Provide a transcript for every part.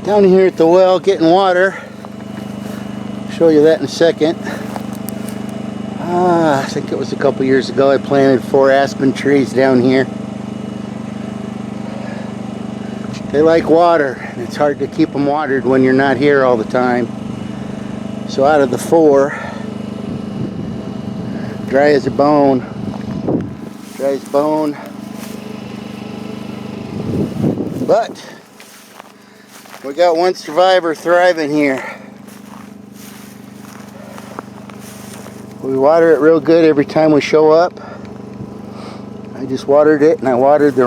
Down here at the well getting water. Show you that in a second. I think it was a couple years ago I planted 4 aspen trees down here. They like water, and it's hard to keep them watered when you're not here all the time. So out of the 4, dry as a bone. Dry as bone. But we got one survivor thriving here. We water it real good every time we show up. I just watered it, and I watered the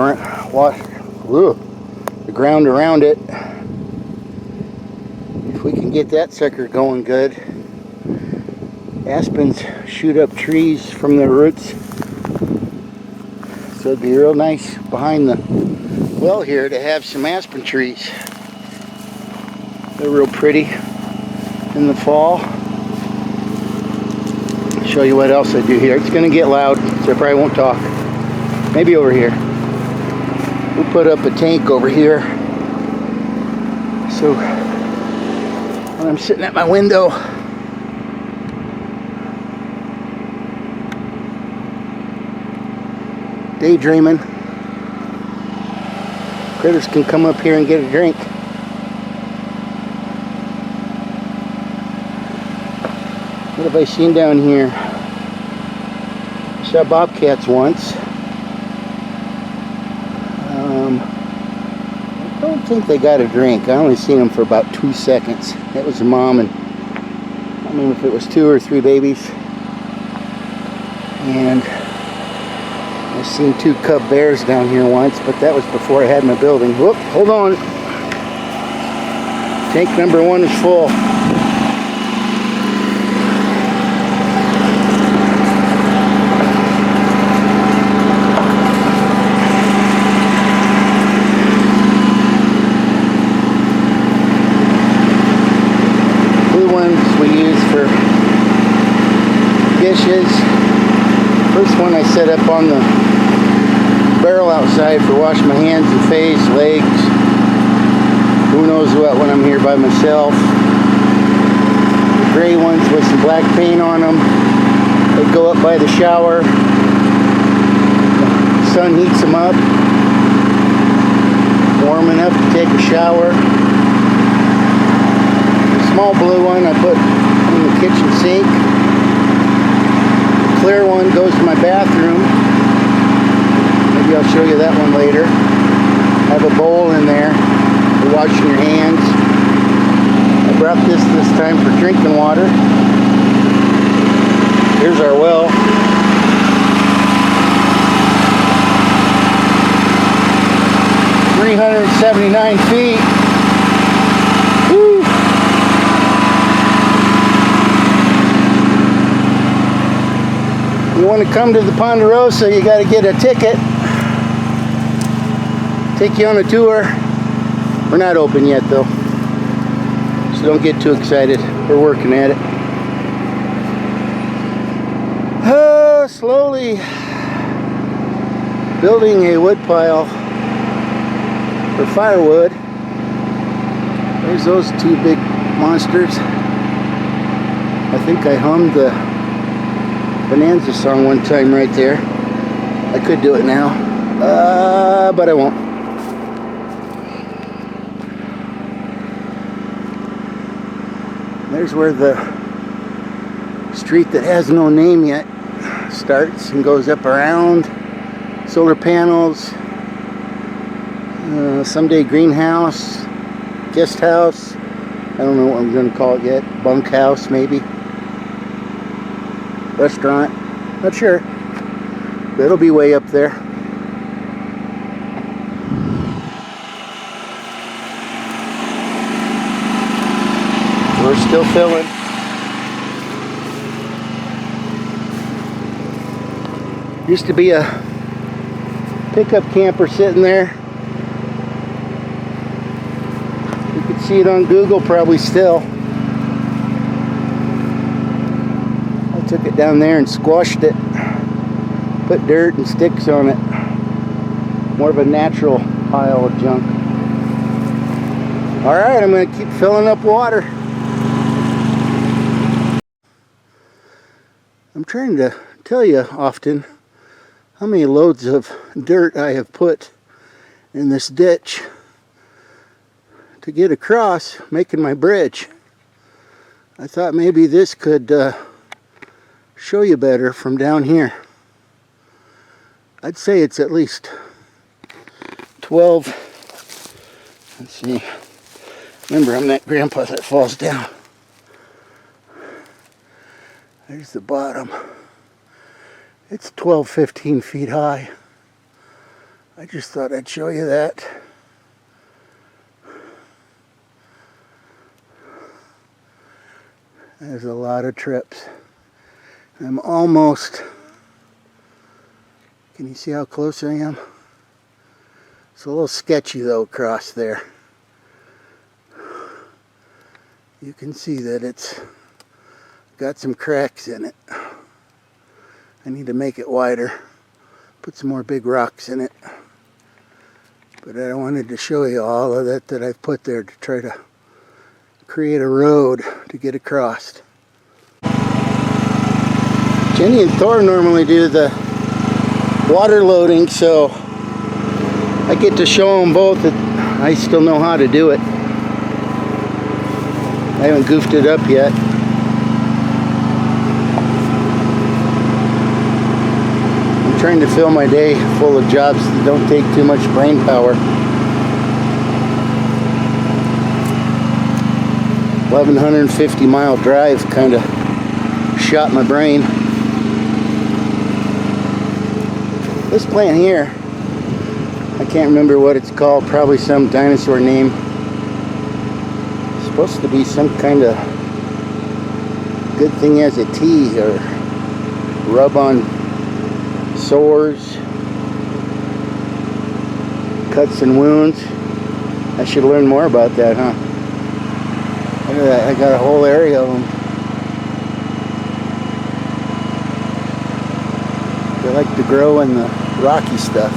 ground around it. If we can get that sucker going good. Aspens shoot up trees from their roots, so it'd be real nice behind the well here to have some aspen trees. They're real pretty in the fall. Show you what else I do here. It's gonna get loud, so I probably won't talk. Maybe over here. We'll put up a tank over here, so when I'm sitting at my window, daydreaming, critters can come up here and get a drink. What have I seen down here? I saw bobcats once. I don't think they got a drink. I only seen them for about 2 seconds. That was a mom, and I don't remember if it was 2 or 3 babies. And I've seen 2 cub bears down here once, but that was before I had my building. Whoop, hold on. Tank number 1 is full. We use for dishes. First one I set up on the barrel outside for washing my hands and face, legs. Who knows what when I'm here by myself. The gray ones with some black paint on them. They go up by the shower. The sun heats them up. Warm enough to take a shower. Small blue one I put in the kitchen sink. The clear one goes to my bathroom. Maybe I'll show you that one later. I have a bowl in there for washing your hands. I brought this time for drinking water. Here's our well. $379 feet. Woo! You want to come to the Ponderosa, you got to get a ticket. Take you on a tour. We're not open yet though, so don't get too excited. We're working at it. Slowly building a wood pile for firewood. There's those 2 big monsters. I think I hummed the Bonanza song one time right there. I could do it now, but I won't. There's where the street that has no name yet starts and goes up around. Solar panels, someday greenhouse, guest house. I don't know what I'm going to call it yet. Bunkhouse maybe. Restaurant, not sure, but it'll be way up there. We're still filling. Used to be a pickup camper sitting there. You could see it on Google probably still. Took it down there and squashed it, put dirt and sticks on it. More of a natural pile of junk. Alright, I'm going to keep filling up water. I'm trying to tell you often how many loads of dirt I have put in this ditch to get across making my bridge. I thought maybe this could show you better from down here. I'd say it's at least 12. Let's see. Remember, I'm that grandpa that falls down. There's the bottom. It's 12, 15 feet high. I just thought I'd show you that. There's a lot of trips. I'm almost, can you see how close I am? It's a little sketchy though across there. You can see that it's got some cracks in it. I need to make it wider, put some more big rocks in it. But I wanted to show you all of that I've put there to try to create a road to get across. Jenny and Thor normally do the water loading, so I get to show them both that I still know how to do it. I haven't goofed it up yet. I'm trying to fill my day full of jobs that don't take too much brain power. 1,150 mile drive kind of shot my brain. This plant here, I can't remember what it's called, probably some dinosaur name. It's supposed to be some kind of good thing as a tea or rub on sores, cuts and wounds. I should learn more about that, huh? Look at that, I got a whole area of them. They like to grow in the rocky stuff.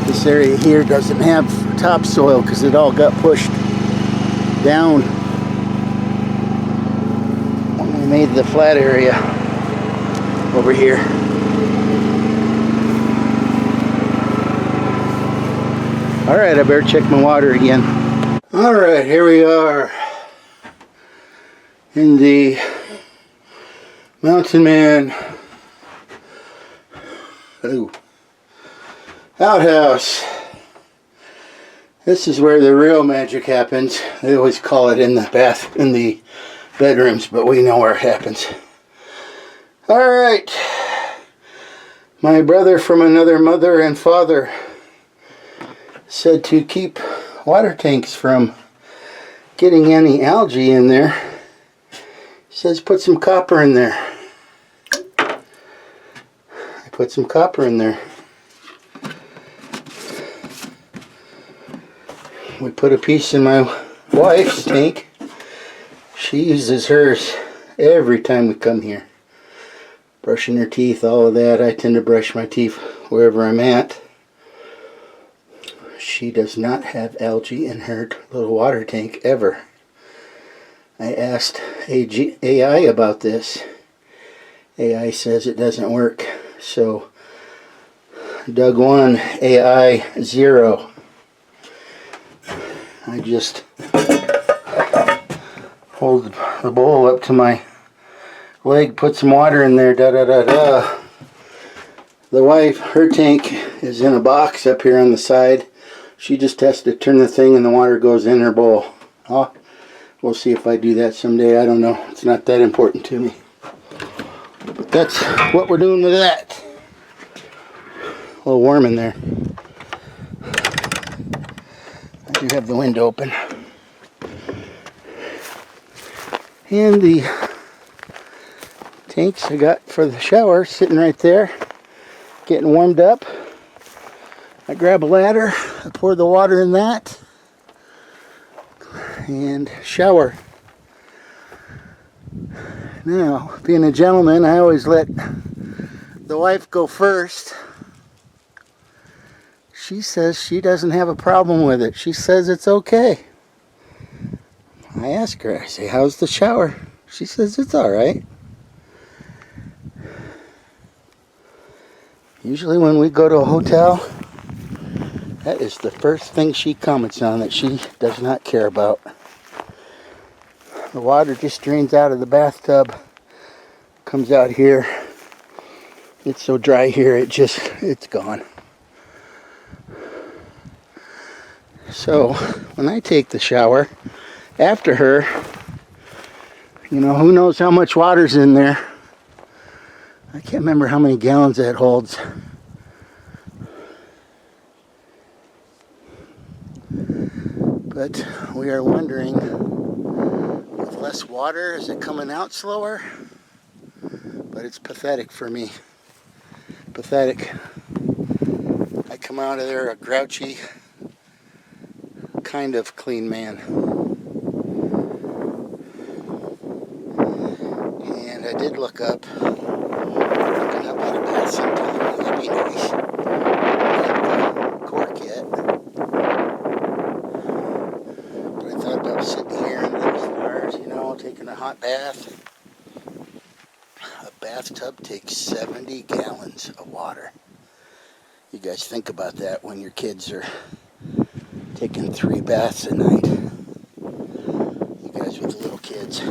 This area here doesn't have topsoil because it all got pushed down when we made the flat area over here. Alright, I better check my water again. Alright, here we are in the Mountain Man outhouse. This is where the real magic happens. They always call it in the bedrooms, but we know where it happens. Alright. My brother from another mother and father said to keep water tanks from getting any algae in there. He says put some copper in there. I put some copper in there. We put a piece in my wife's tank. She uses hers every time we come here. Brushing her teeth, all of that. I tend to brush my teeth wherever I'm at. She does not have algae in her little water tank ever. I asked AI about this. AI says it doesn't work. So, Doug 1, AI 0. I just hold the bowl up to my leg, put some water in there, da-da-da-da. The wife, her tank is in a box up here on the side. She just has to turn the thing and the water goes in her bowl. We'll see if I do that someday. I don't know. It's not that important to me. But that's what we're doing with that. A little warm in there. I do have the window open. And the tanks I got for the shower sitting right there, getting warmed up. I grab a ladder, I pour the water in that, and shower. Now, being a gentleman, I always let the wife go first. She says she doesn't have a problem with it. She says it's okay. I ask her, I say, how's the shower? She says it's alright. Usually when we go to a hotel, that is the first thing she comments on that she does not care about. The water just drains out of the bathtub, comes out here. It's so dry here, it's gone. So when I take the shower after her, you know, who knows how much water's in there. I can't remember how many gallons that holds. But we are wondering, with less water, is it coming out slower? But it's pathetic for me. Pathetic. I come out of there a grouchy, kind of clean man. And I did look up, looking up at a bath sometime. It'd be nice. Not the cork yet. But I thought about sitting here in those bars, you know, taking a hot bath. A bathtub takes 70 gallons of water. You guys think about that when your kids are taking 3 baths a night. You guys with little kids.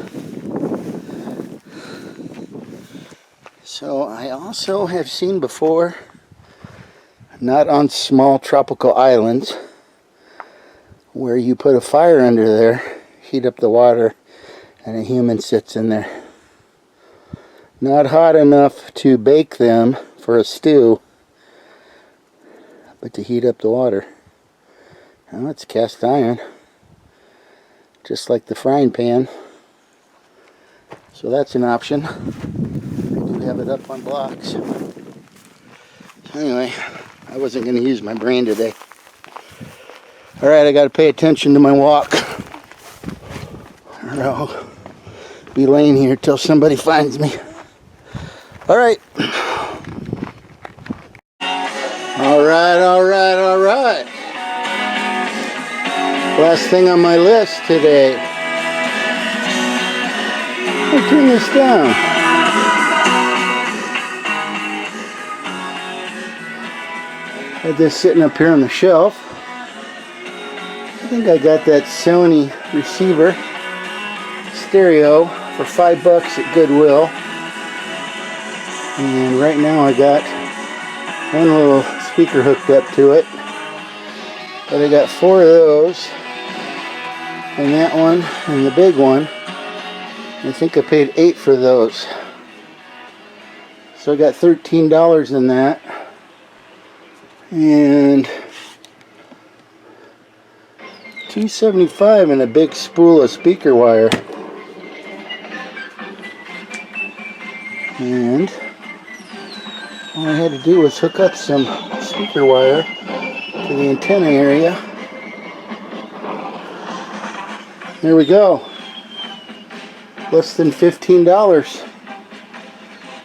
So I also have seen before, not on small tropical islands, where you put a fire under there, heat up the water, and a human sits in there. Not hot enough to bake them for a stew, but to heat up the water. Now it's cast iron, just like the frying pan. So that's an option. I do have it up on blocks. So anyway, I wasn't going to use my brain today. Alright, I got to pay attention to my walk, or I'll be laying here till somebody finds me. Alright. Alright. Last thing on my list today. I'll turn this down. Had this sitting up here on the shelf. I think I got that Sony receiver stereo for $5 at Goodwill. And right now I got one little speaker hooked up to it. But I got 4 of those. And that one and the big one. I think I paid $8 for those. So I got $13 in that. And $2.75 in a big spool of speaker wire. And all I had to do was hook up some speaker wire to the antenna area. There we go. Less than $15.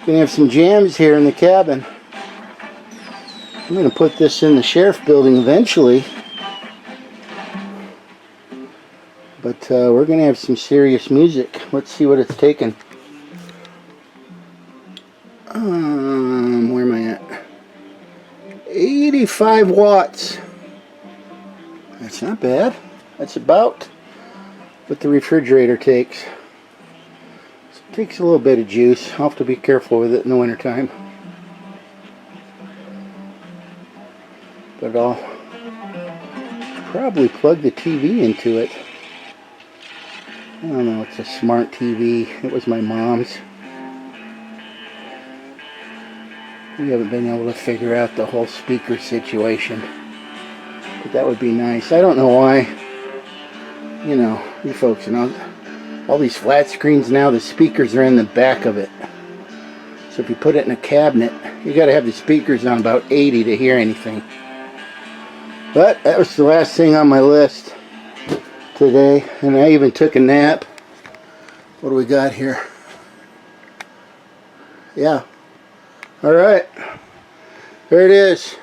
Gonna have some jams here in the cabin. I'm gonna put this in the sheriff building eventually. But we're gonna have some serious music. Let's see what it's taking. Where am I at? 85 watts. That's not bad. That's about what the refrigerator takes. So it takes a little bit of juice. I'll have to be careful with it in the wintertime. But I'll probably plug the TV into it. I don't know, it's a smart TV. It was my mom's. We haven't been able to figure out the whole speaker situation. But that would be nice. I don't know why. You know, you folks know, all these flat screens now, the speakers are in the back of it. So if you put it in a cabinet, you got to have the speakers on about 80 to hear anything. But that was the last thing on my list today. And I even took a nap. What do we got here? Yeah. Alright. There it is.